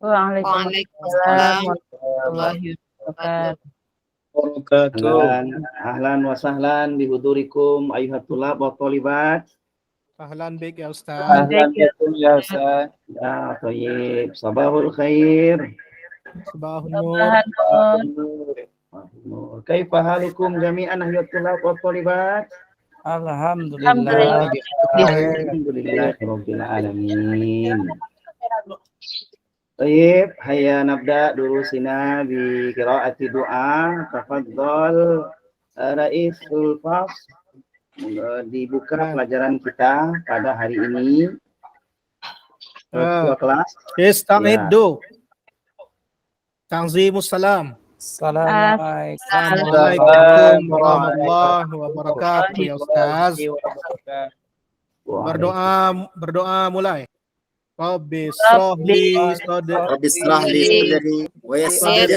Waalaikumsalam warahmatullahi wabarakatuh. Ahlan wa sahlan bihudurikum ayuhat tulab wa talibat. Ahlan bik ya Ustaz. Ahlan bikum ya Ustaz. Ya, thayyib. Sabahul khair. Sabahun nur. Kaifa halukum jami'an ayuhat tulab wa talibat? Alhamdulillah. Alhamdulillah rabbil alamin. Baik, hayya nabda durusina bi qiraati doa. Tafadhal Raisul Fasl. Dibuka pelajaran kita pada hari ini. Ketua kelas. Ista'iddu. Tanzimus salam. Assalamualaikum warahmatullahi wabarakatuh ya Ustaz. Berdoa mulai. Rabbi shrahli sadri wa yassir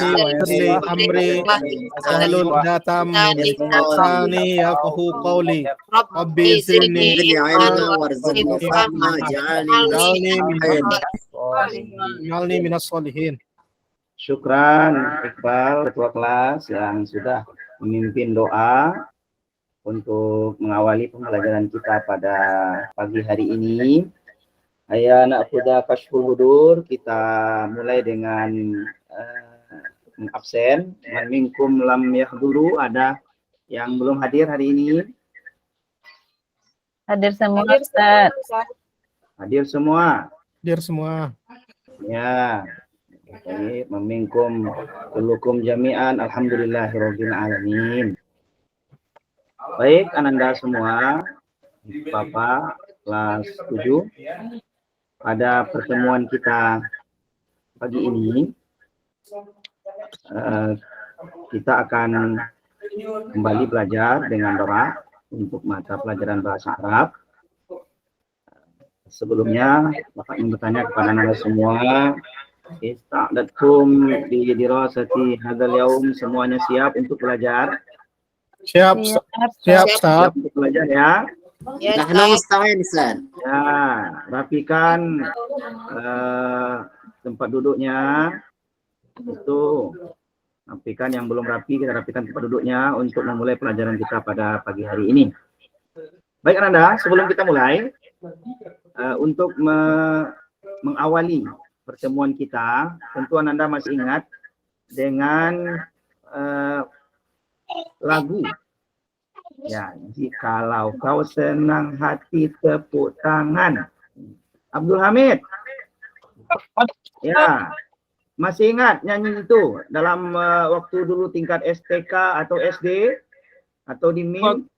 amri wahlul 'uqdatam min lisani yafqahu qawli. Rabbi zidni ilman warzuqni fahma waj'alni minas sholihin. Syukran Iqbal, ketua kelas yang sudah memimpin doa untuk mengawali pembelajaran kita pada pagi hari ini. Ayah anak kuda kashful hudur, kita mulai dengan absen. Man minkum lam yahduru, ada yang belum hadir hari ini? Hadir semua, Ustaz. Hadir semua. Hadir semua. Ya. Baik, memingkum kullukum jami'an alhamdulillahirabbil alamin. Baik, ananda semua, Bapak kelas 7. Pada pertemuan kita pagi ini kita akan kembali belajar dengan doa untuk mata pelajaran bahasa Arab. Sebelumnya Bapak ingin bertanya kepada anda semua, ista'datkum di dirasati hadzal yaum, semuanya siap untuk belajar? Siap untuk belajar ya. Ya, Ustaz. Ya, rapikan tempat duduknya. Itu rapikan, yang belum rapi kita rapikan tempat duduknya untuk memulai pelajaran kita pada pagi hari ini. Baik Anda, sebelum kita mulai untuk mengawali pertemuan kita, tentu Anda masih ingat dengan lagu. Ya, jikalau kau senang hati tepuk tangan. Abdul Hamid. Ya, masih ingat nyanyi itu dalam waktu dulu tingkat STK atau SD atau di MIN?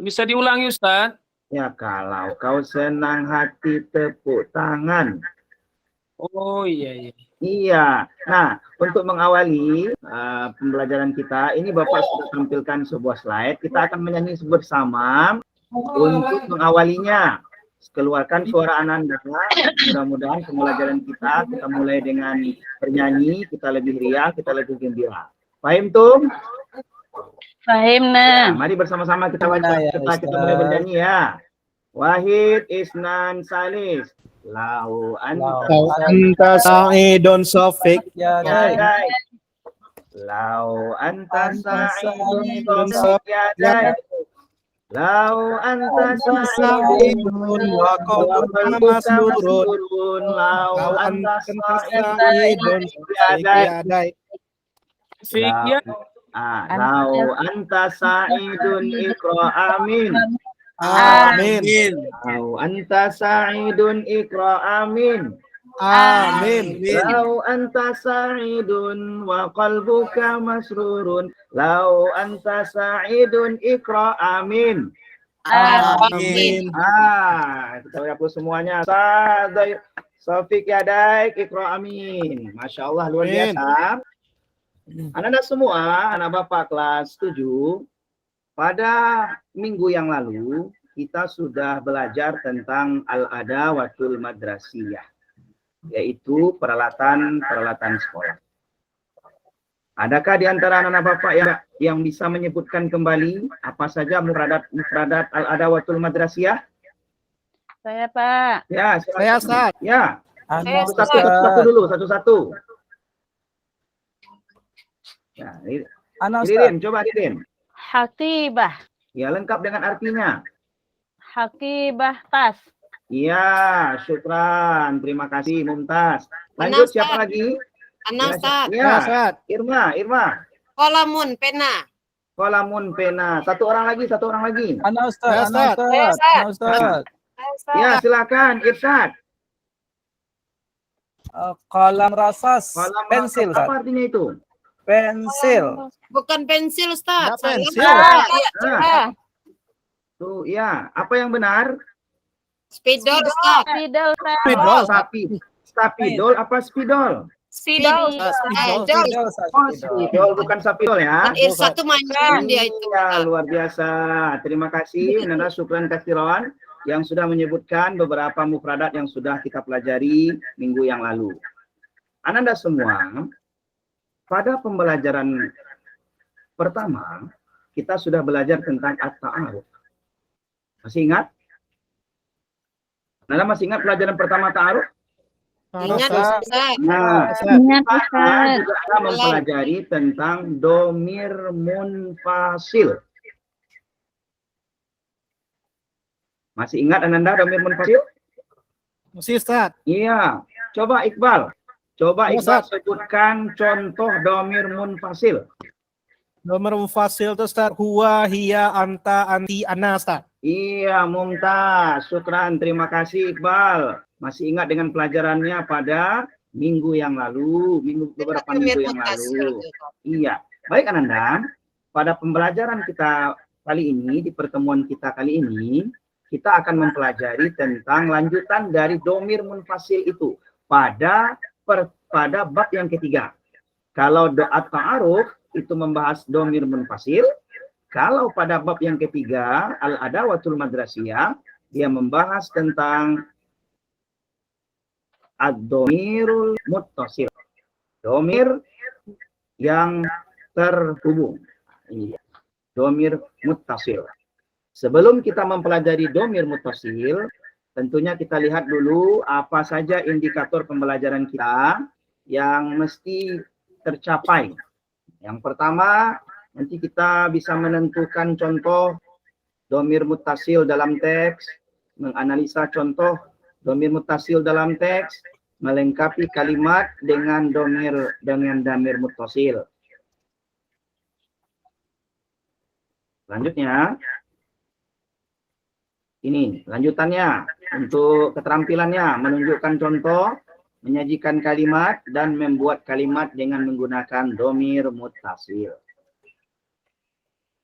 Bisa diulangi Ustaz? Ya, kalau kau senang hati tepuk tangan. Oh iya. Iya. Nah, untuk mengawali pembelajaran kita, ini Bapak sudah tampilkan sebuah slide. Kita akan menyanyi bersama untuk mengawalinya. Keluarkan suara Ananda. Mudah-mudahan pembelajaran kita mulai dengan bernyanyi, kita lebih riang, kita lebih gembira. Paham Tum? Paham nah. Mari bersama-sama kita mulai bernyanyi ya. Wahid Isnan Salis. Lau anta sa'idun sofik ya dai. Lau anta sa'idun sofik ya dai. Lau anta sa'idun wa qalbuka masrurun. Lau anta sa'idun ya dai. Lau anta sa'idun iqra amin. Amin. Lau anta sa'idun iqra amin. Amin. Lau anta sa'idun wa qalbuka masrurun. Lau anta sa'idun iqra amin. Amin. Kita lihat semuanya. Sadai Sofik Yadaik iqra amin. Masya Allah, luar biasa. Anak-anak semua, anak Bapak kelas 7, pada minggu yang lalu kita sudah belajar tentang al-adawatul madrasiyah, yaitu peralatan sekolah. Adakah di antara anak Bapak yang bisa menyebutkan kembali apa saja mufradat al-adawatul madrasiyah? Saya Pak. Ya, saya Ustaz. Ya. Ana Satu-satu dulu, satu-satu. Ya, Ana Ririn, coba Ririn. Hakibah. Ya, lengkap dengan artinya. Hakibah tas. Iya, syukran. Terima kasih, Mumtaz. Lanjut, siapa lagi? Ana Ustaz. Ya, Ustaz. Irma. Kolamun pena. Kolamun pena. Satu orang lagi. Ana Ya, Ustaz. Ana Ustaz. Ya, silakan, Irsyad. Kolam rasas. Kolam Pensil, apa Ustaz. artinya itu? Pensil. Bukan pensil Ustaz. Nggak pensil. Nah, tuh, ya. Apa yang benar? Spidol Ustaz. Spidol, Ustaz. Spidol. Sapidol apa spidol? Spidol. Spidol. Spidol, Ustaz. Oh, spidol bukan sapidol ya. Irsa tuh mancing dia itu. Ya, luar biasa. Terima kasih, Nana Syukran Kasiron yang sudah menyebutkan beberapa mufradat yang sudah kita pelajari minggu yang lalu. Ananda semua, pada pembelajaran pertama, kita sudah belajar tentang at-ta'aruf. Masih ingat? Nana masih ingat pelajaran pertama ta'aruf? Ingat Ustaz. Nah, Ingat, kita Ustaz. juga akan mempelajari tentang domir munfasil. Masih ingat Ananda domir munfasil? Masih Ustaz. Iya. Coba Iqbal. Ya, Ustaz. Sebutkan contoh domir munfasil. Nomor mufasil itu Ustaz. Huwa, hiya, anta, anti, ana Ustaz. Iya, Mumtaz. Syukran. Terima kasih Iqbal. Masih ingat dengan pelajarannya pada minggu yang lalu, beberapa minggu yang lalu. Iya. Baik Ananda, pada pembelajaran kita kali ini, di pertemuan kita kali ini, kita akan mempelajari tentang lanjutan dari domir munfasil itu pada bab yang ketiga. Kalau doa ta'aruf itu membahas domir munfasil, kalau pada bab yang ketiga, al-adawatul madrasiyah, dia membahas tentang ad-domirul muttasil. Domir yang terhubung. Iya. Domir muttasil. Sebelum kita mempelajari domir muttasil, tentunya kita lihat dulu apa saja indikator pembelajaran kita yang mesti tercapai. Yang pertama, nanti kita bisa menentukan contoh domir muttasil dalam teks, menganalisa contoh domir muttasil dalam teks, melengkapi kalimat dengan damir muttasil. Selanjutnya, ini lanjutannya untuk keterampilannya, menunjukkan contoh, menyajikan kalimat, dan membuat kalimat dengan menggunakan domir muttasil.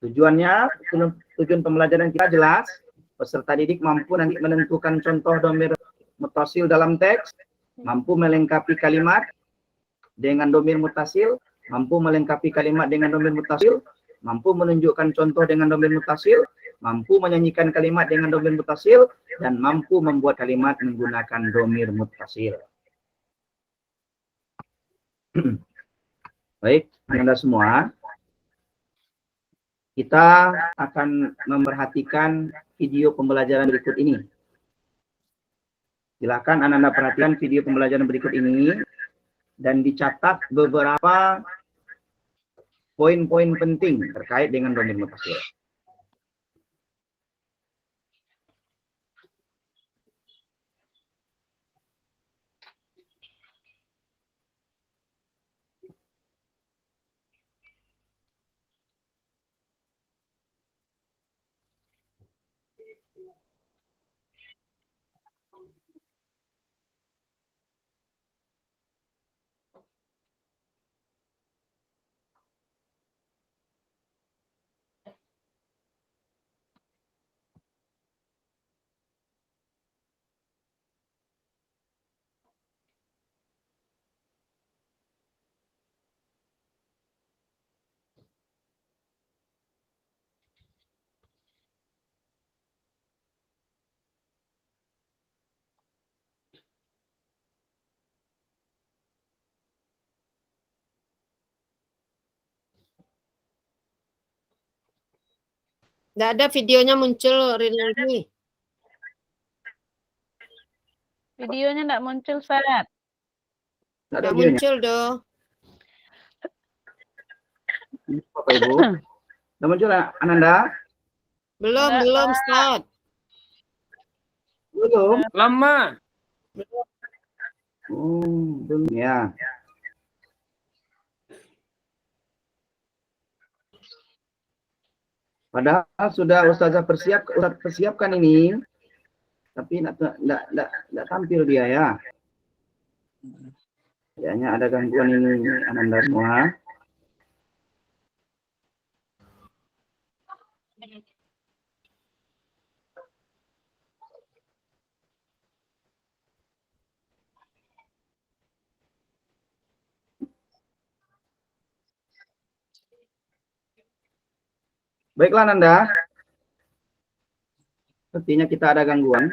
Tujuan pembelajaran kita jelas, peserta didik mampu nanti menentukan contoh domir muttasil dalam teks, mampu melengkapi kalimat dengan domir muttasil, mampu melengkapi kalimat dengan domir muttasil, mampu menunjukkan contoh dengan domir muttasil, mampu menyanyikan kalimat dengan domir muttasil, dan mampu membuat kalimat menggunakan domir muttasil. Baik, Anda semua, kita akan memperhatikan video pembelajaran berikut ini. Silakan Anda perhatikan video pembelajaran berikut ini dan dicatat beberapa poin-poin penting terkait dengan domir muttasil. Nggak ada videonya muncul Rini. Videonya enggak muncul, Ustaz. Nggak ada Nggak videonya. muncul doh. Bapak Ibu. Udah muncul ya, Ananda? Belum, Enggak, belum, Pak. Ustaz. Belum. Lama. Belum ya. Padahal sudah Ustazah persiapkan ini, tapi enggak tampil dia ya. Kayaknya ada gangguan ini Ananda semua. Baiklah Nanda, sepertinya kita ada gangguan.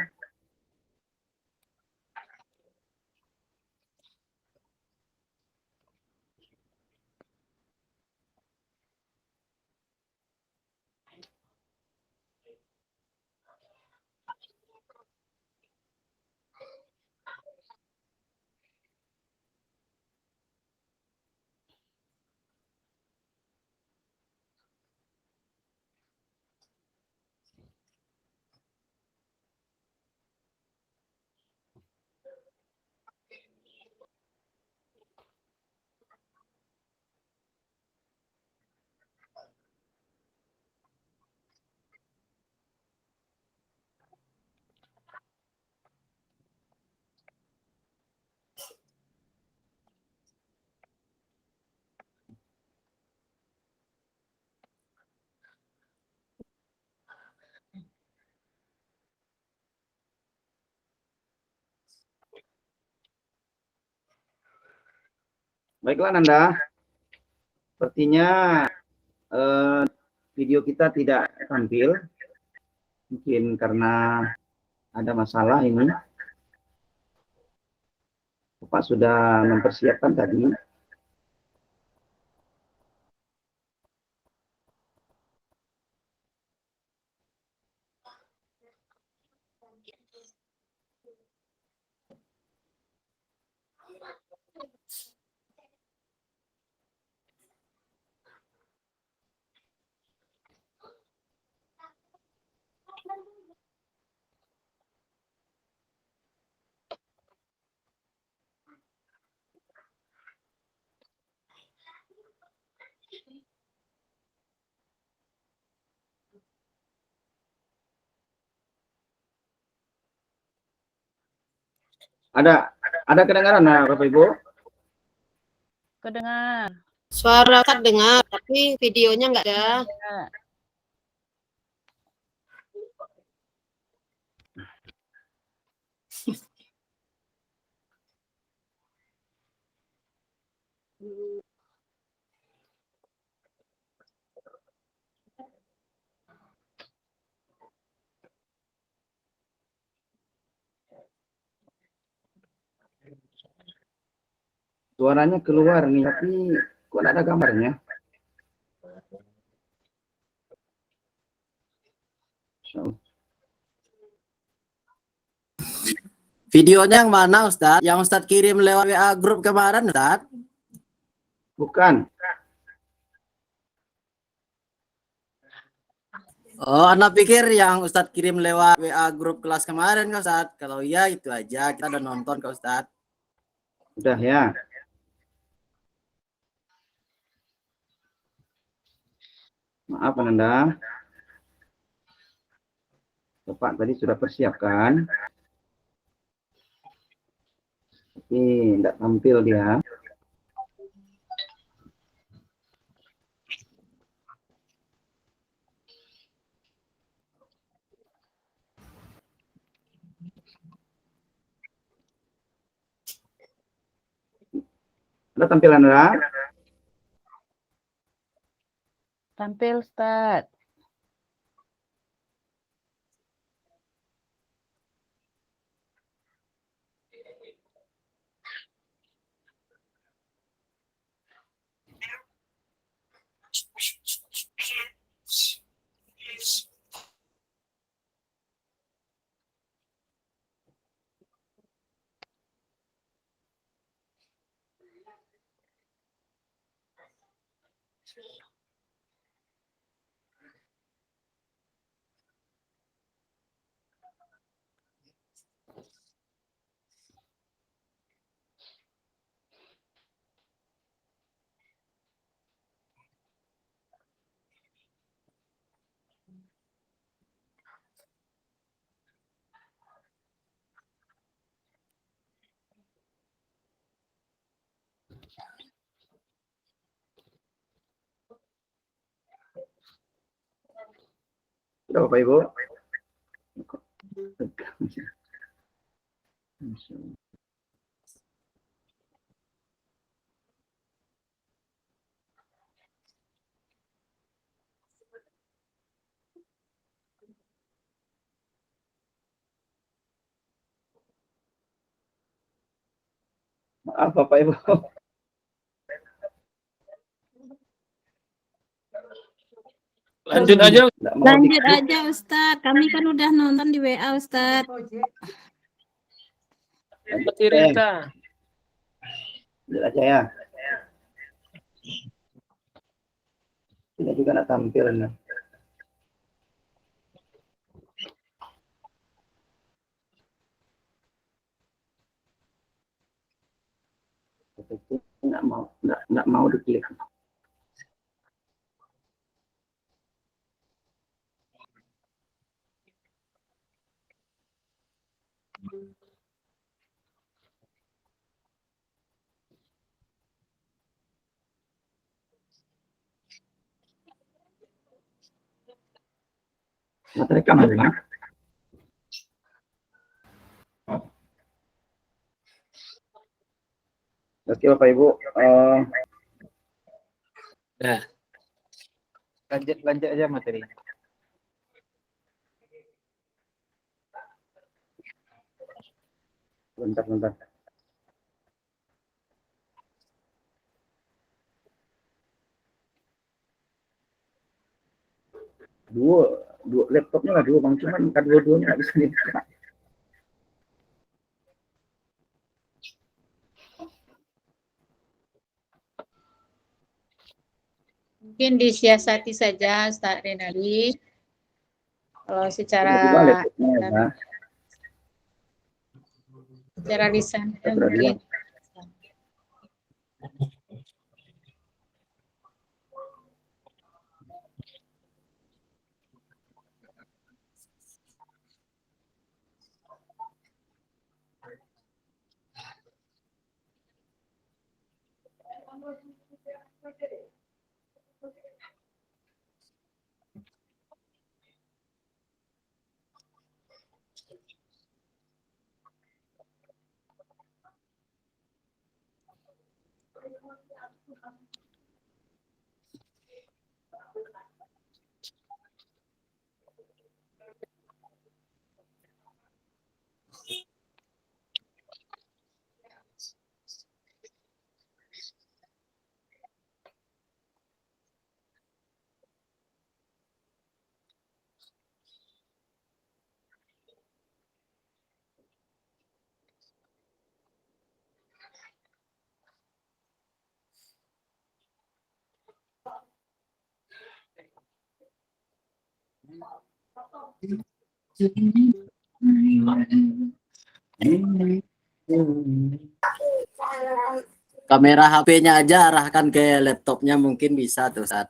Baiklah Nanda, sepertinya video kita tidak tampil, mungkin karena ada masalah ini. Bapak sudah mempersiapkan tadi. Ada kedengaran Bapak Ibu? Kedengar. Suara Ustaz dengar, tapi videonya nggak ada. Suaranya keluar nih, tapi kok nggak ada gambarnya? Videonya yang mana Ustaz? Yang Ustaz kirim lewat WA grup kemarin Ustaz? Bukan. Oh, Anda pikir yang Ustaz kirim lewat WA grup kelas kemarin kan Ustaz? Kalau iya itu aja, kita udah nonton ke Ustaz. Udah ya. Maaf Nanda. Bapak tadi sudah persiapkan. Tapi tidak tampil dia. Ada tampilan Nanda? Tampil, Ustaz. Sudah Bapak Ibu? Maaf Bapak Ibu. Lanjut aja. Nggak mau Lanjut diklik. aja Ustadz, kami kan udah nonton di WA Ustadz. Seperti Rita. Lanjut aja ya. Ini juga nggak tampil. Nah. Nggak mau diklik. Rekam ya. Oke Bapak Ibu, Nah, Lanjut aja materi. bentar. Dua laptopnya lah dua bang, cuman kan dua-duanya nggak bisa dibuka. Mungkin disiasati saja Ustadz Renali. Kalau secara Juga laptopnya ya. lisan Kita mungkin. Kamera HP-nya aja arahkan ke laptopnya mungkin bisa tuh saat.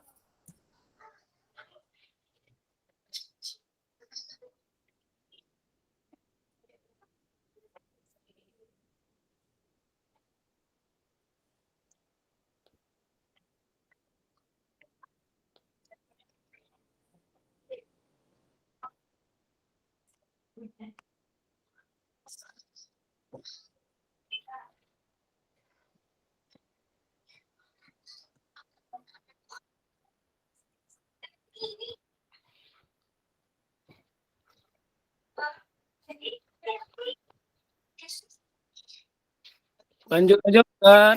lanjut aja Ustaz.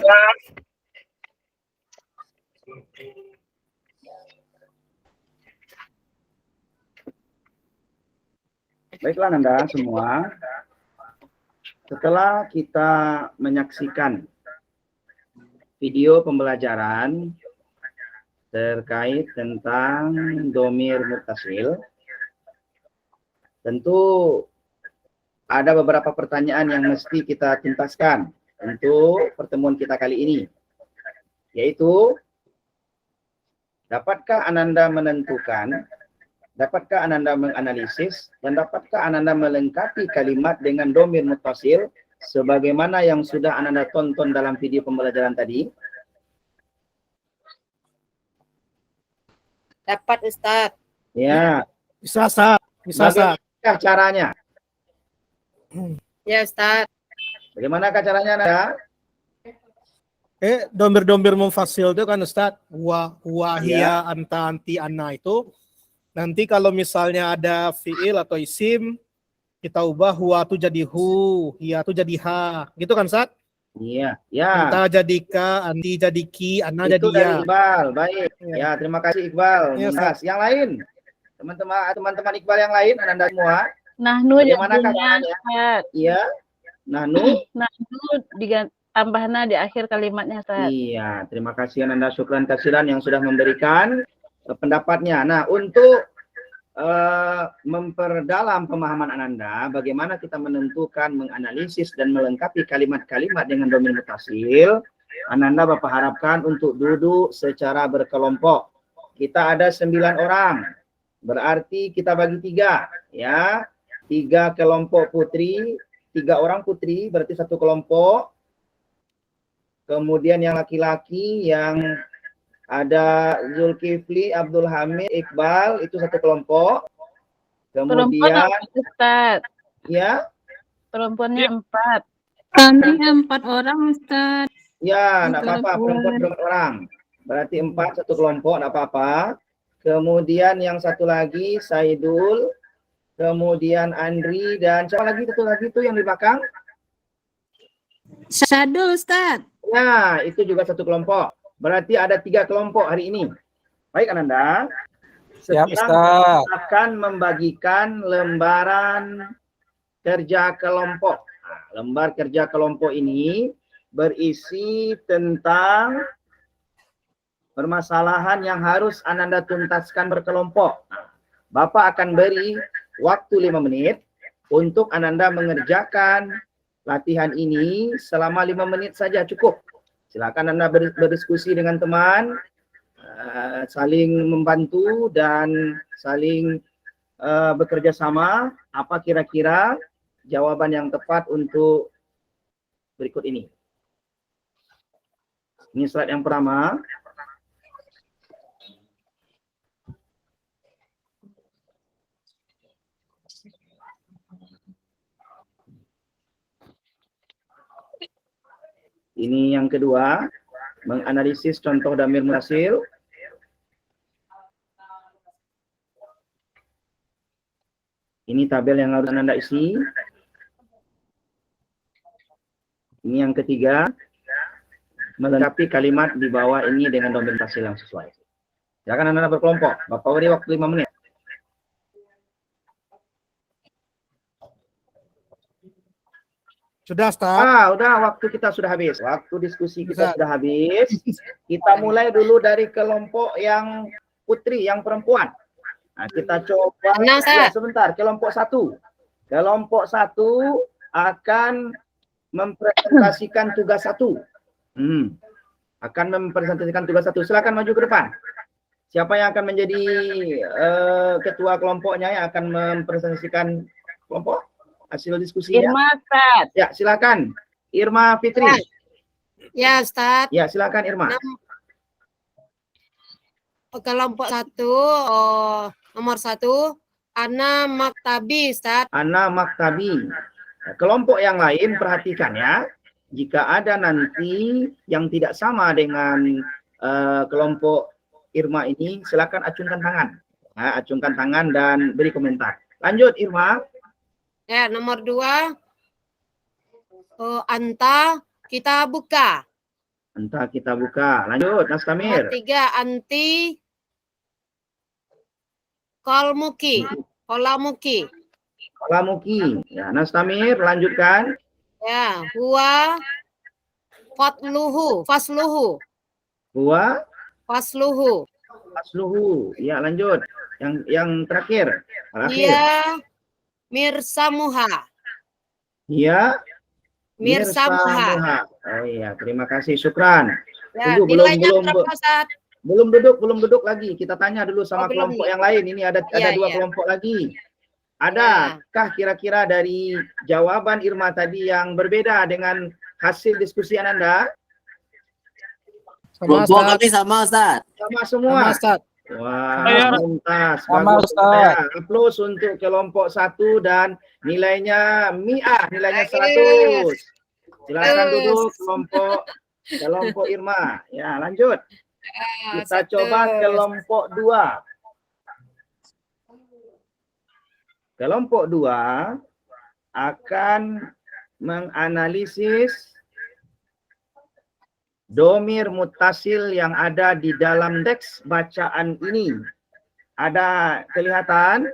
Baiklah Anda semua, setelah kita menyaksikan video pembelajaran terkait tentang domir muttasil. Tentu ada beberapa pertanyaan yang mesti kita tuntaskan untuk pertemuan kita kali ini. Yaitu, dapatkah Ananda menentukan, dapatkah Ananda menganalisis, dan dapatkah Ananda melengkapi kalimat dengan domir muttasil sebagaimana yang sudah Ananda tonton dalam video pembelajaran tadi? Dapat Ustaz. Ya, Bisa, Ustaz. Bisa, Ustaz. bagaimanakah caranya? Ya Ustaz. Bagaimanakah caranya, Ananda? Domir-domir mufasil itu kan Ustaz, huwa, Ya. hiya, anta, anti, anna itu. Nanti kalau misalnya ada fiil atau isim, kita ubah huwa itu jadi hu, hiya itu jadi ha. Gitu kan Ustaz? Iya, ya. Anta jadi ka, anti jadi ki, anna jadi Itu dari ya. Iqbal. Baik. Ya. Ya, terima kasih Iqbal. Ya, Mumtaz. Yang lain, teman-teman Iqbal yang lain, Ananda semua, Nahnu bagaimanakah jadinya caranya? Ustaz. Iya. Nahnu. Nahnu tambahnya di akhir kalimatnya Ustaz. Iya, terima kasih Ananda, syukran kasiran yang sudah memberikan pendapatnya. Nah, untuk memperdalam pemahaman Ananda, bagaimana kita menentukan, menganalisis, dan melengkapi kalimat-kalimat dengan domir muttasil, Ananda Bapak harapkan untuk duduk secara berkelompok. Kita ada 9 orang, berarti kita bagi 3, ya. 3 kelompok putri, 3 orang putri, berarti 1 kelompok. Kemudian yang laki-laki yang ada Zulkifli, Abdul Hamid, Iqbal, itu 1 kelompok. Perempuan Kemudian, apa, Ustaz? ya, Perempuannya 4. Kami 4 orang Ustaz. ya, enggak Kalau apa-apa, keluar. perempuan 2 orang. Berarti 4, 1 kelompok, enggak apa-apa. Kemudian yang satu lagi, Saidul, kemudian Andri, dan siapa lagi, satu lagi itu yang di belakang? Syadul Ustaz. Ya, itu juga 1 kelompok. Berarti ada 3 kelompok hari ini. Baik, Ananda. Siap, Sekarang Ustaz. akan membagikan lembaran kerja kelompok. Nah, lembar kerja kelompok ini berisi tentang permasalahan yang harus Ananda tuntaskan berkelompok. Nah, Bapak akan beri waktu 5 menit untuk Ananda mengerjakan latihan ini selama 5 menit saja cukup. Silakan Anda berdiskusi dengan teman, saling membantu dan saling bekerja sama. Apa kira-kira jawaban yang tepat untuk berikut ini? Ini slide yang pertama. Ini yang kedua, menganalisis contoh domir muttasil. Ini tabel yang harus Anda isi. Ini yang ketiga, melengkapi kalimat di bawah ini dengan domir muttasil yang sesuai. Silakan Anda berkelompok. Bapak beri waktu 5 menit. Sudah, Ustaz. Udah, waktu kita sudah habis. Waktu diskusi kita sudah habis. Kita mulai dulu dari kelompok yang putri, yang perempuan. Nah, kita coba. Tenang, Ya, Ustaz. sebentar, kelompok 1. Kelompok 1 akan mempresentasikan tugas 1. Akan mempresentasikan tugas 1. Silakan maju ke depan. Siapa yang akan menjadi ketua kelompoknya yang akan mempresentasikan kelompok? Hasil diskusinya. Irma Ustaz. Ya, silakan. Irma Fitri. Ya Ustaz. Ya, silakan Irma. Kelompok 1, nomor 1, Ana Maktabi Ustaz. Ana Maktabi. Kelompok yang lain perhatikan ya. Jika ada nanti yang tidak sama dengan kelompok Irma ini, silakan acungkan tangan. Nah, acungkan tangan dan beri komentar. Lanjut Irma. Ya, nomor 2, Anta kita buka. Entah kita buka. Lanjut Nastamir. Nomor 3, Anti Kolmuki. Kolamuki. Kolamuki. Ya, Nastamir lanjutkan. Ya, Huwa Fasluhu. Huwa Fasluhu. asluhu. Ya, lanjut. Yang terakhir. Iya. Mirsamuha. Ya, Mirsamuha. Oh iya, terima kasih, syukran. Ya, Tunggu, nilainya belum berapa, Ustaz? belum duduk lagi. Kita tanya dulu sama belum. kelompok yang lain. Ini ada Iya, dua iya. kelompok lagi. Adakah kira-kira dari jawaban Irma tadi yang berbeda dengan hasil diskusi Ananda? Sama Kelompok Ustaz. kami sama Ustaz. Sama semua. Sama Ustaz. Wah, Ayo. mumtaz. Sama, Bagus. Ustaz. Ya, aplaus untuk kelompok 1 dan nilainya mi'ah, nilainya 100. Silakan duduk kelompok Irma. Ya, lanjut. Kita coba kelompok 2. Kelompok 2 akan menganalisis domir mutasil yang ada di dalam teks bacaan ini. Ada kelihatan?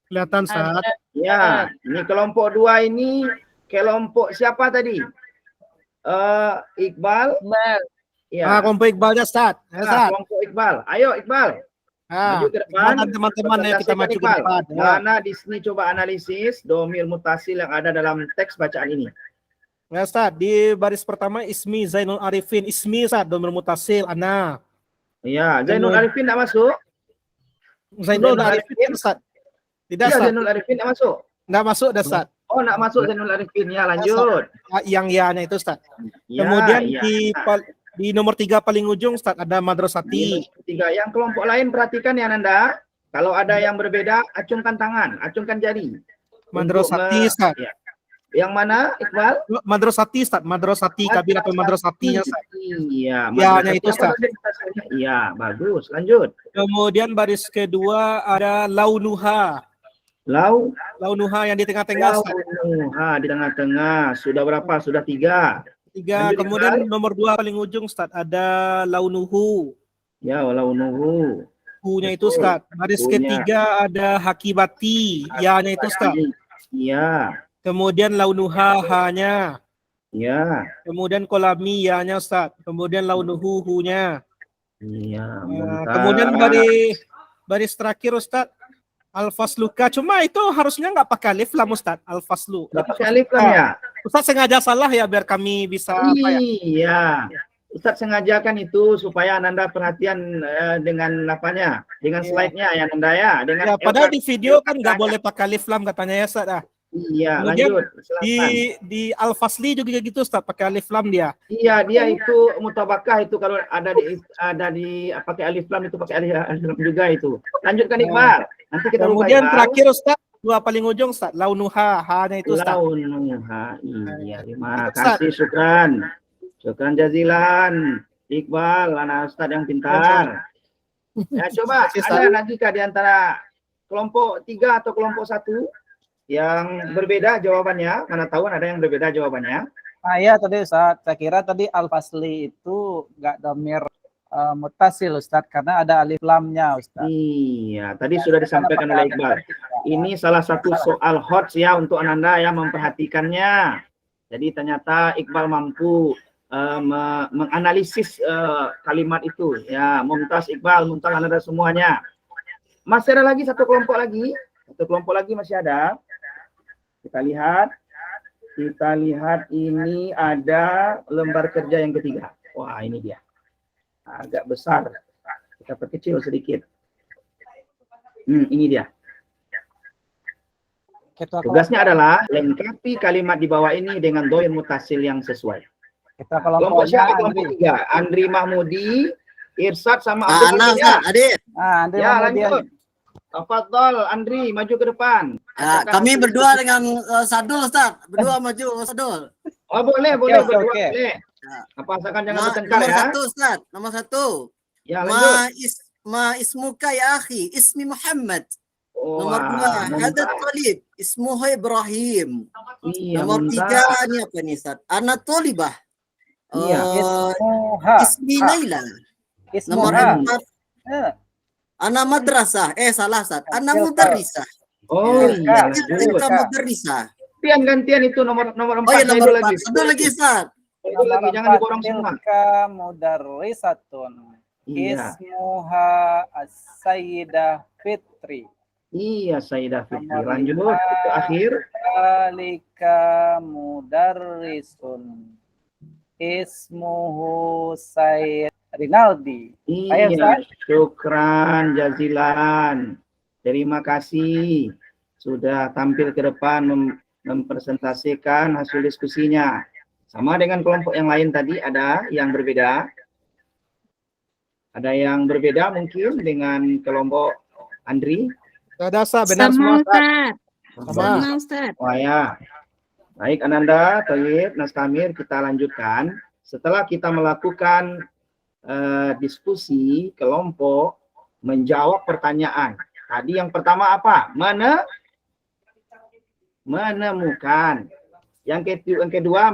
Kelihatan Ustaz. Ya, ini kelompok 2 ini kelompok siapa tadi? Iqbal? Bal. Ya. Kelompok Iqbalnya Ustaz. Ya, Ustaz. Kelompok Iqbal. Ayo Iqbal. Maju ke depan. Iqbal dan teman-teman ya, kita maju ke Iqbal. depan. Ya. Mana di sini coba analisis domir mutasil yang ada dalam teks bacaan ini. Ya Ustaz, di baris pertama Ismi Zainul Arifin. Ismi Ustaz, domir mutasil, ana. Iya, Zainul Arifin tidak masuk. Zainul Zainul Arifin Arifin? Ustaz. Tidak Iya, Ustaz. Zainul Arifin tidak masuk. Nggak masuk dah Ustaz. Oh, nak masuk Zainul Arifin. Ya, lanjut. Yang ya-nya itu Ustaz. Ya, Kemudian ya. di nomor 3 paling ujung Ustaz ada Madrasati. Tiga. Yang kelompok lain perhatikan ya Nanda. Kalau ada yang berbeda, acungkan tangan, acungkan jari. Madrasati Ustaz. Ya. Yang mana, Iqbal? Madrasati Ustaz, Madrasati kabir atau Madrasatinya Ustaz. Iya, Ya-nya itu, Ustaz. Iya, bagus. Lanjut. Kemudian baris kedua ada Launuha. Launuha yang di tengah-tengah Ustaz. Launuha di tengah-tengah. Sudah berapa? Sudah 3. 3. Lanjut, Kemudian nomor 2 paling ujung Ustaz ada Launuhu. Ya, launuhu. Hu-nya itu Ustaz. Baris Hu-nya. ketiga ada Hakibati. Ya-nya itu Ustaz. Iya. Kemudian Launuha Ha-nya. Iya. Kemudian Kolami Ya-nya Ustaz. Kemudian Launuhu Hu-nya. Iya. Kemudian baris terakhir Ustaz Al-Fasluka. Cuma itu harusnya nggak pakai alif lam Ustaz. Al-Faslu. Nggak pakai alif kan ya? Ustaz sengaja salah ya biar kami bisa apa ya? Iya. Ustaz sengajakan itu supaya Ananda perhatian dengan apanya? Dengan slide-nya ya Ananda ya. Dengan Ya, padahal di video kan nggak boleh pakai alif lam katanya ya Ustaz. Iya, Kemudian lanjut. Silakan. Di Al-Fasli juga gitu Ustaz, pakai alif lam dia. Iya, dia itu mutabakah itu kalau ada di pakai alif lam itu pakai alif lam juga itu. Lanjutkan Iqbal. Nanti kita Kemudian Iqbal. terakhir Ustaz, 2 paling ujung Ustaz, Launuha, Ha-nya itu Ustaz. Launuha. Iya, terima Ustaz. kasih, syukran. Syukran jazilan. Iqbal, anak Ustaz yang pintar. Ya, coba ada lagi kah di antara kelompok 3 atau kelompok 1 yang berbeda jawabannya? Mana tahu ada yang berbeda jawabannya. Iya tadi Ustaz, saya kira tadi Al-Fasli itu nggak domir mutasil Ustaz karena ada alif lamnya Ustaz. Iya, tadi sudah disampaikan oleh Iqbal. Ini salah satu soal hot ya untuk Ananda yang memperhatikannya. Jadi ternyata Iqbal mampu menganalisis kalimat itu. Ya, mumtaz Iqbal, mumtaz Ananda semuanya. Masih ada lagi satu kelompok lagi. Satu kelompok lagi masih ada. Kita lihat ini ada lembar kerja yang ketiga. Wah, ini dia. Agak besar. Kita perkecil sedikit. Ini dia. Tugasnya adalah lengkapi kalimat di bawah ini dengan dhamir mutasil yang sesuai. Kita Kelompok siapa? Kelompok 3. Andri Mahmudi, Irsad sama Abdul Ana Hakim, Ustaz, Adit. Andri ya, Mahmudi. lanjut. Tafadhol Andri, maju ke depan. Kami berdua dengan Sadul Ustaz. Berdua maju Sadul. Oh, boleh, Oke. berdua boleh. Apa asalkan jangan bertengkar Nomor ya. 1 Ustaz, nomor 1. Ya, lanjut. Ma ismuka ya akhi, ismi Muhammad. Oh, Nomor 2, Hadat Talib, ismuhu Ibrahim. Iya, Nomor 3 ini apa nih Ustaz? Ana Tolibah. Iya. Ismuha. Ismi Naila. Nomor Ismuha. 4, Ana Madrasah. Salah Ustaz. Ana Mudarrisah. Oh iya, lanjut. Kita Mudarrisah. Gantian itu nomor 4 Oh iya, nomor lagi. 4. Satu lagi Ustaz. Itu lagi, jangan diborong semua. Tilka mudarrisatun. Iya. Ismuha As-Sayyidah Fitri. Iya, Sayyidah Fitri. Nomor Lanjut, lima. itu akhir. Zalika mudarrisun. Ismuhu Sayyid Rinaldi. Ayo, Iya, Ustaz. syukran jazilan. Terima kasih sudah tampil ke depan mempresentasikan hasil diskusinya. Sama dengan kelompok yang lain tadi, ada yang berbeda. Ada yang berbeda mungkin dengan kelompok Andri. Ada sah, benar Sama semua Ustaz. Ustaz. Sama. Sama Ustaz. Wah ya. Baik Ananda, Thayyib, Nastamir, kita lanjutkan. Setelah kita melakukan diskusi kelompok menjawab pertanyaan. Tadi yang pertama apa? Menemukan. Yang kedua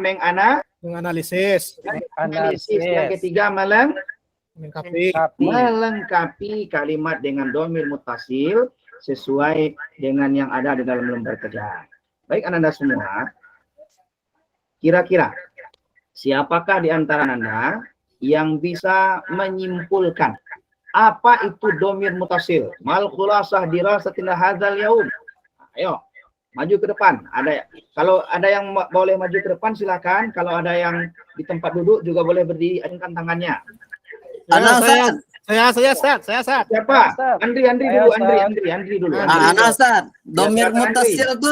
Menganalisis, menganalisis. Yang ketiga melengkapi. melengkapi kalimat dengan domir mutasil sesuai dengan yang ada di dalam lembar kerja. Baik Ananda semua, kira-kira siapakah di antara Ananda yang bisa menyimpulkan apa itu domir mutasil? Mal khulasah dirasatina hadzal yaum. Ayo, maju ke depan. Kalau ada yang boleh maju ke depan silakan. Kalau ada yang di tempat duduk juga boleh berdiri, angkat tangannya. Saya Ustaz. Siapa? Andri Ayo, dulu, Ustaz. Andri dulu. Ustaz, domir silakan, mutasil itu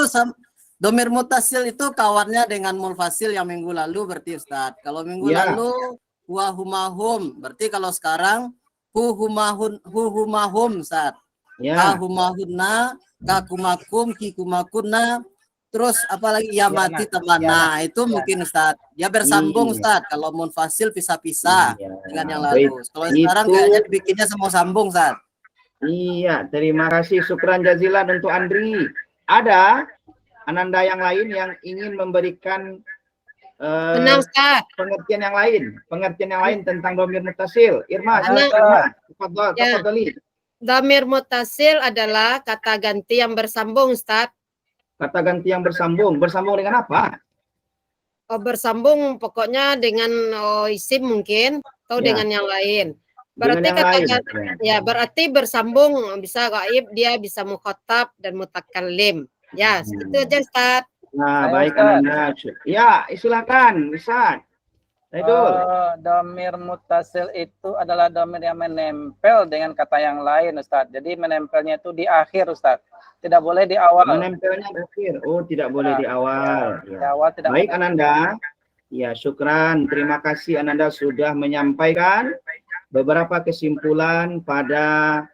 domir mutasil itu kawannya dengan mulfasil yang minggu lalu berarti Ustaz. Kalau minggu Ya. lalu wahumahum, berarti kalau sekarang huhumahum Ustaz. Ya. Kahumahunna, kakumakum, kikumakunna, terus apalagi ya mati teman. Nah, itu mungkin Ustaz. Ya bersambung Ustaz. Kalau munfasil pisah-pisah dengan yang lalu. Kalau sekarang kayaknya dibikinnya semua sambung Ustaz. Iya, terima kasih. Syukran jazilan untuk Andri. Ada Ananda yang lain yang ingin memberikan Tenang, Ustaz. pengertian yang lain tentang domir mutasil. Irma, tafadhali. Dhamir mutasil adalah kata ganti yang bersambung, Ustaz. Kata ganti yang bersambung. Bersambung dengan apa? Bersambung pokoknya dengan isim mungkin atau Ya. dengan yang lain. Dengan Berarti yang kata lain. ganti, ya berarti bersambung, bisa gaib, dia bisa mukhatab dan mutakallim. Ya, itu aja Ustaz. Nah, Ayo, baik Ustaz. Ananda. Ya, silakan, Ustaz. Saidul. Domir mutasil itu adalah domir yang menempel dengan kata yang lain, Ustaz. Jadi menempelnya itu di akhir, Ustaz. Tidak boleh di awal. Menempelnya di akhir. Oh, tidak boleh di awal. Di Ya. awal tidak Baik boleh. Ananda. Ya, syukran. Terima kasih Ananda sudah menyampaikan beberapa kesimpulan pada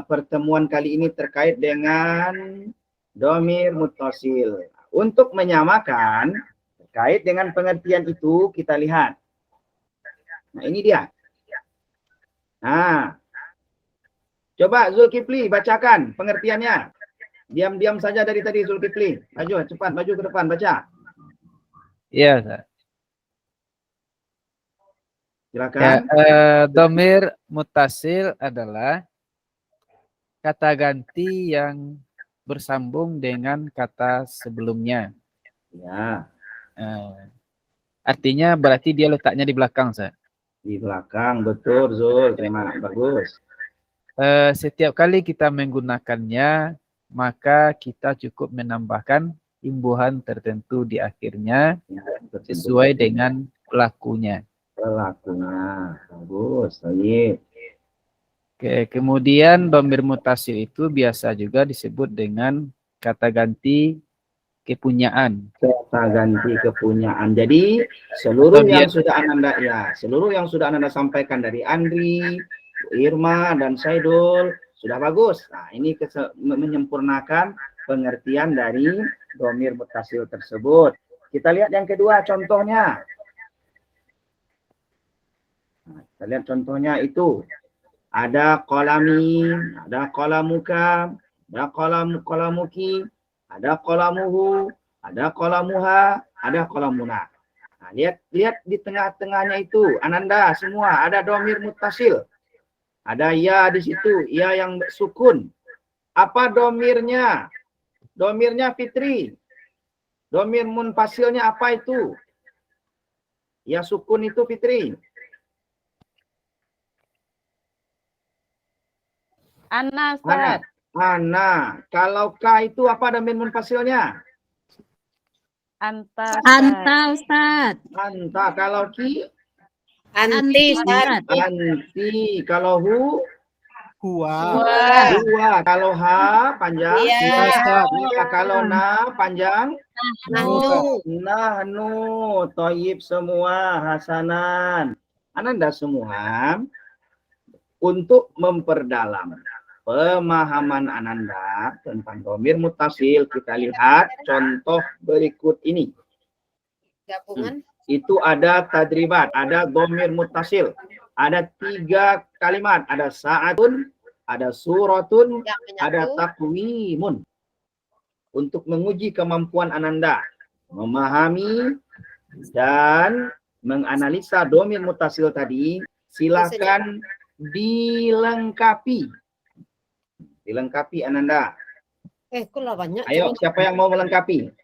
pertemuan kali ini terkait dengan domir mutasil. Untuk menyamakan terkait dengan pengertian itu, kita lihat. Nah, ini dia. Nah, coba Zulkifli bacakan pengertiannya. Diam-diam saja dari tadi Zulkifli. Maju, cepat, maju ke depan, baca. Iya, Ustaz. Silakan. Domir mutasil adalah kata ganti yang bersambung dengan kata sebelumnya. Ya, Artinya berarti dia letaknya di belakang, Ustaz. di belakang, betul Zul. Terima bagus. Setiap kali kita menggunakannya, maka kita cukup menambahkan imbuhan tertentu di akhirnya sesuai dengan pelakunya. Pelakunya. Bagus. Baik. Kemudian domir mutasil itu biasa juga disebut dengan kata ganti kepunyaan. Kata ganti kepunyaan. Jadi seluruh yang sudah Ananda sampaikan dari Andri, Irma dan Saidul sudah bagus. Nah, ini menyempurnakan pengertian dari domir mutasil tersebut. Kita lihat yang kedua contohnya. Nah, kita lihat contohnya itu. Ada kolami, ada kolamuka, ada kolamuki, ada kolamuhu, ada kolamuha, ada kolamuna. Nah, lihat di tengah-tengahnya itu, Ananda semua ada domir mutasil. Ada ya di situ, ya yang sukun. Apa domirnya? Domirnya Fitri. Domir munfasilnya apa itu? Ya sukun itu Fitri. Ana, Ana. Ustaz. Ana. Kalau ka itu apa dhamir munfasilnya? Anta, Ustaz. Anta, Ustaz. Anta. Kalau ki? Anti, Ustaz. Anti. Kalau hu? Huwa. Dua. Kalau ha panjang? Iya. Ustaz. Iya. Kalau na panjang? Nahnu. Nahnu. Toyib semua. Hasanan. Ananda semua, untuk memperdalam pemahaman Ananda tentang dhamir muttasil, kita lihat contoh berikut ini. Gabungan. Itu ada tadribat, ada dhamir muttasil, ada 3 kalimat, ada sa'atun, ada suratun, Yang ada menyatu. takwimun. Untuk menguji kemampuan Ananda memahami dan menganalisa dhamir muttasil tadi, silakan dilengkapi. Dilengkapi Ananda. Kula banyak. Ayo, siapa yang mau melengkapi?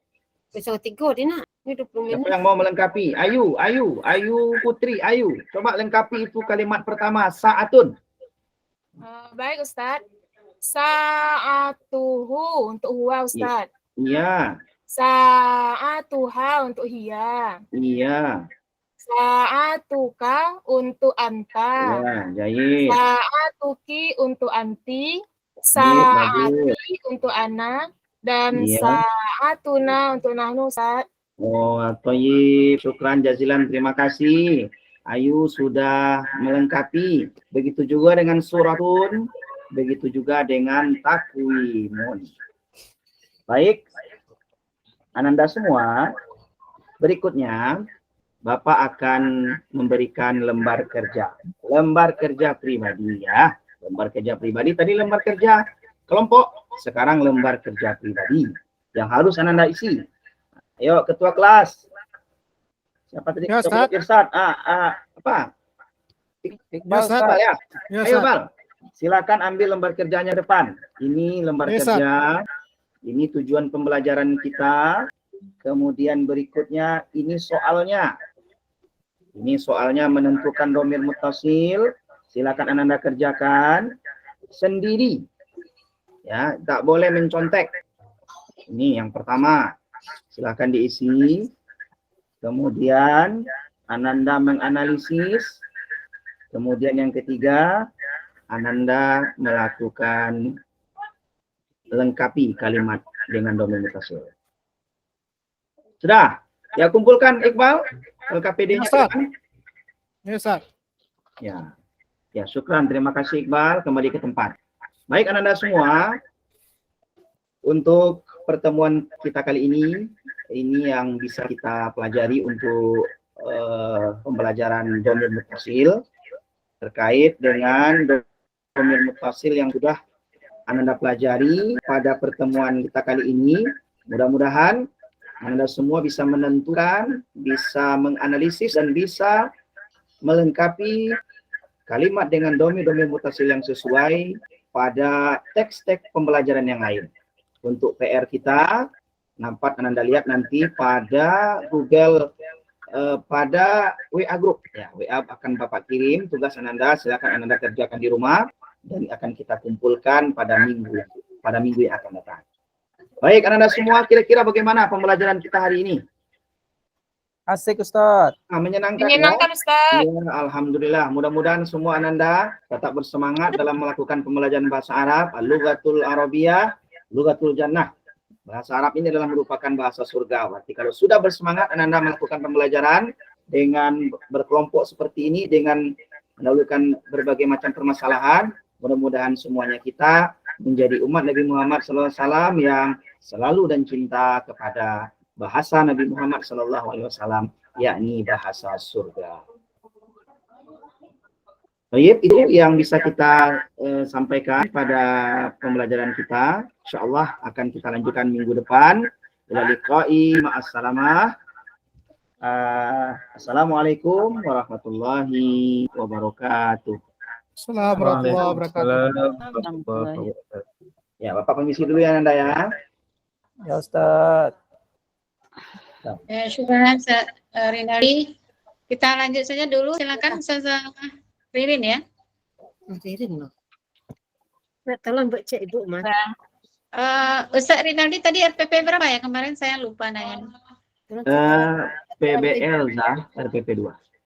Bisa 3 Dina. Ini 20 Siapa menit. yang mau melengkapi? Ayu Putri, Ayu. Coba lengkapi itu kalimat pertama, sa'atun. Baik Ustadz. Sa'atuhu untuk huwa Ustadz. Iya, Sa'atuha untuk hiya. iya. Sa'atuka untuk anta. Iya, jahit. Sa'atuki untuk anti. Bagus. Sa'ati untuk ana. Dan Iya. sa'atuna untuk nahnu Ustadz. Oh, thayyib. Syukran jazilan, terima kasih. Ayu sudah melengkapi. Begitu juga dengan suratun, begitu juga dengan takwimun. Baik, Ananda semua, berikutnya Bapak akan memberikan lembar kerja. Lembar kerja pribadi ya. Lembar kerja pribadi, tadi lembar kerja kelompok, sekarang lembar kerja pribadi yang harus Ananda isi. Ayo ketua kelas. Siapa tadi? Ya, Ketua Ustaz. Irsad. Apa? Iqbal, Ya, Ustaz. Iqbal ya. Ya, Ayo Ustaz. Bal. Silakan ambil lembar kerjanya depan. Ini lembar Ya, Ustaz. kerja. Ini tujuan pembelajaran kita. Kemudian berikutnya ini soalnya. Ini soalnya menentukan dhamir muttasil. Silakan Ananda kerjakan sendiri. Ya, tak boleh mencontek. Ini yang pertama. Silakan diisi. Kemudian Ananda menganalisis. Kemudian yang ketiga, Ananda melakukan lengkapi kalimat dengan dhamir muttasil. Sudah? Ya, kumpulkan Iqbal LKPD-nya. Ustaz. Ya, Ustaz. Ya. Ya, syukran. Terima kasih Iqbal. Kembali ke tempat. Baik Ananda semua, untuk pertemuan kita kali ini yang bisa kita pelajari untuk pembelajaran dhamir muttasil terkait dengan dhamir muttasil yang sudah Ananda pelajari pada pertemuan kita kali ini. Mudah-mudahan Anda semua bisa menentukan, bisa menganalisis, dan bisa melengkapi kalimat dengan dhamir muttasil yang sesuai pada teks-teks pembelajaran yang lain. Untuk PR kita, nampak Anda lihat nanti pada Google, pada WA Group. Ya, WA akan Bapak kirim tugas Anda, silakan Anda kerjakan di rumah, dan akan kita kumpulkan pada minggu yang akan datang. Baik, Anda semua, kira-kira bagaimana pembelajaran kita hari ini? Asik Ustaz. Menyenangkan. Menyenangkan Ustadz. Ya, alhamdulillah. Mudah-mudahan semua Ananda tetap bersemangat dalam melakukan pembelajaran bahasa Arab, Al-Lughatul Arabiyah, Lughatul Jannah. Bahasa Arab ini adalah merupakan bahasa surga. Berarti kalau sudah bersemangat Ananda melakukan pembelajaran dengan berkelompok seperti ini, dengan mendahulukan berbagai macam permasalahan, mudah-mudahan semuanya kita menjadi umat Nabi Muhammad SAW yang selalu dan cinta kepada bahasa Nabi Muhammad SAW, yakni bahasa surga. Baik, itu yang bisa kita sampaikan pada pembelajaran kita. Insyaallah akan kita lanjutkan minggu depan. Ila liqa'i ma'assalamah. Assalamualaikum warahmatullahi wabarakatuh. Assalamualaikum warahmatullahi wabarakatuh. Ya, Bapak permisi dulu ya Anda ya. Ya Ustaz. Ya, syukur Ustaz Rinali. Kita lanjut saja dulu. Silakan Ustaz Ririn ya. Ririn loh. Tolong Mbak cek Ibu Mas. Ustaz Rinaldi tadi RPP berapa ya? Kemarin saya lupa nanya. PBL Zah, RPP 2.